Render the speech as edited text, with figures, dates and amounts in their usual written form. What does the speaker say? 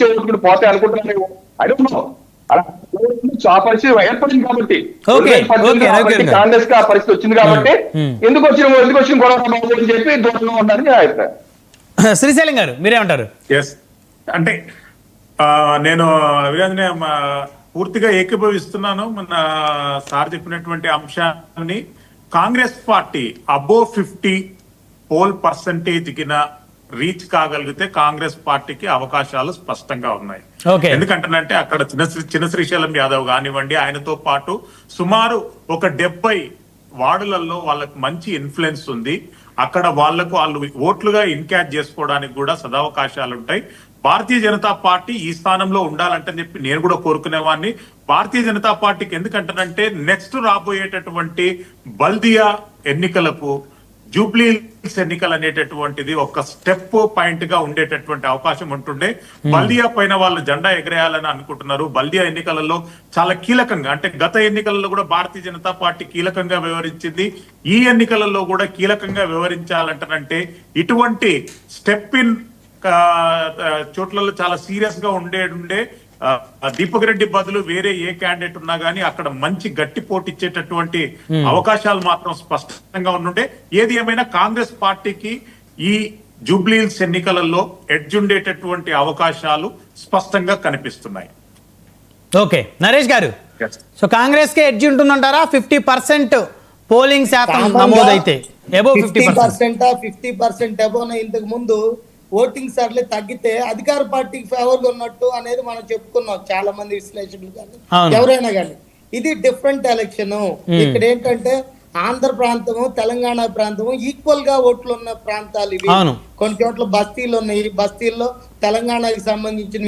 వచ్చే ఓట్లు పోతే అనుకుంటున్నాను. అడుగుతున్నాం అలా ఆ పరిస్థితి ఏర్పడింది కాబట్టి కాంగ్రెస్ కి ఆ పరిస్థితి వచ్చింది కాబట్టి ఎందుకు వచ్చిన గొడవ అని చెప్పి దూరంగా ఉన్నారని నా అభిప్రాయం. శ్రీశైలం గారు మీరేమంటారు? అంటే నేను అభినందనే పూర్తిగా ఏకీభవిస్తున్నాను. మన సార్ చెప్పినటువంటి అంశాన్ని Congress party above 50 poll percentage కిన రీచ్ కాగలిగితే కాంగ్రెస్ పార్టీకి అవకాశాలు స్పష్టంగా ఉన్నాయి. ఎందుకంటేనంటే అక్కడ చిన్న శ్రీశైలం యాదవ్ కానివ్వండి, ఆయనతో పాటు సుమారు ఒక 70 వార్డులలో వాళ్ళకు మంచి ఇన్ఫ్లుయెన్స్ ఉంది. అక్కడ వాళ్ళు ఓట్లుగా ఇన్క్యాచ్ చేసుకోవడానికి కూడా సదవకాశాలు ఉంటాయి. భారతీయ జనతా పార్టీ ఈ స్థానంలో ఉండాలంటే చెప్పి నేను కూడా కోరుకునేవాడిని. భారతీయ జనతా పార్టీకి ఎందుకంటానంటే నెక్స్ట్ రాబోయేటటువంటి బల్దియా ఎన్నికలకు జూబ్లీ ఎన్నికలు అనేటటువంటిది ఒక స్టెప్ పాయింట్ గా ఉండేటటువంటి అవకాశం ఉంటుండే. బల్దియా పైన వాళ్ళు జెండా ఎగరేయాలని అనుకుంటున్నారు. బల్దియా ఎన్నికలలో చాలా కీలకంగా, అంటే గత ఎన్నికలలో కూడా భారతీయ జనతా పార్టీ కీలకంగా వ్యవహరించింది. ఈ ఎన్నికలలో కూడా కీలకంగా వ్యవహరించాలంటారంటే ఇటువంటి స్టెప్ ఇన్ చోట్లలో చాలా సీరియస్ గా ఉండే దీపక్ రెడ్డి బదులు వేరే ఏ క్యాండిడేట్ ఉన్నా గానీ అక్కడ మంచి గట్టి పోటీ ఇచ్చేటటువంటి అవకాశాలు మాత్రం స్పష్టంగా ఉండుండే. ఏది ఏమైనా కాంగ్రెస్ పార్టీకి ఈ జూబ్లీహిల్స్ ఎన్నికలలో ఎడ్జ్ ఉండేటటువంటి అవకాశాలు స్పష్టంగా కనిపిస్తున్నాయి. ఓకే, నరేష్ గారు, సో కాంగ్రెస్ కి ఎడ్జ్ ఉంటుందంటారా? 50% పోలింగ్ శాతం నమోదైతే అబోవ్ 50% అబోవ్ ఇంతకు ముందు ఓటింగ్ సర్లే తగ్గితే అధికార పార్టీకి ఫేవర్ గా ఉన్నట్టు అనేది మనం చెప్పుకున్నాం చాలా మంది విశ్లేషకులు కానీ ఎవరైనా కానీ. ఇది డిఫరెంట్ ఎలక్షన్. ఇక్కడ ఏంటంటే ఆంధ్ర ప్రాంతము తెలంగాణ ప్రాంతము ఈక్వల్ గా ఓట్లు ఉన్న ప్రాంతాలు ఇవి. కొన్ని చోట్ల బస్తీలు ఉన్నాయి. బస్తీల్లో తెలంగాణకి సంబంధించిన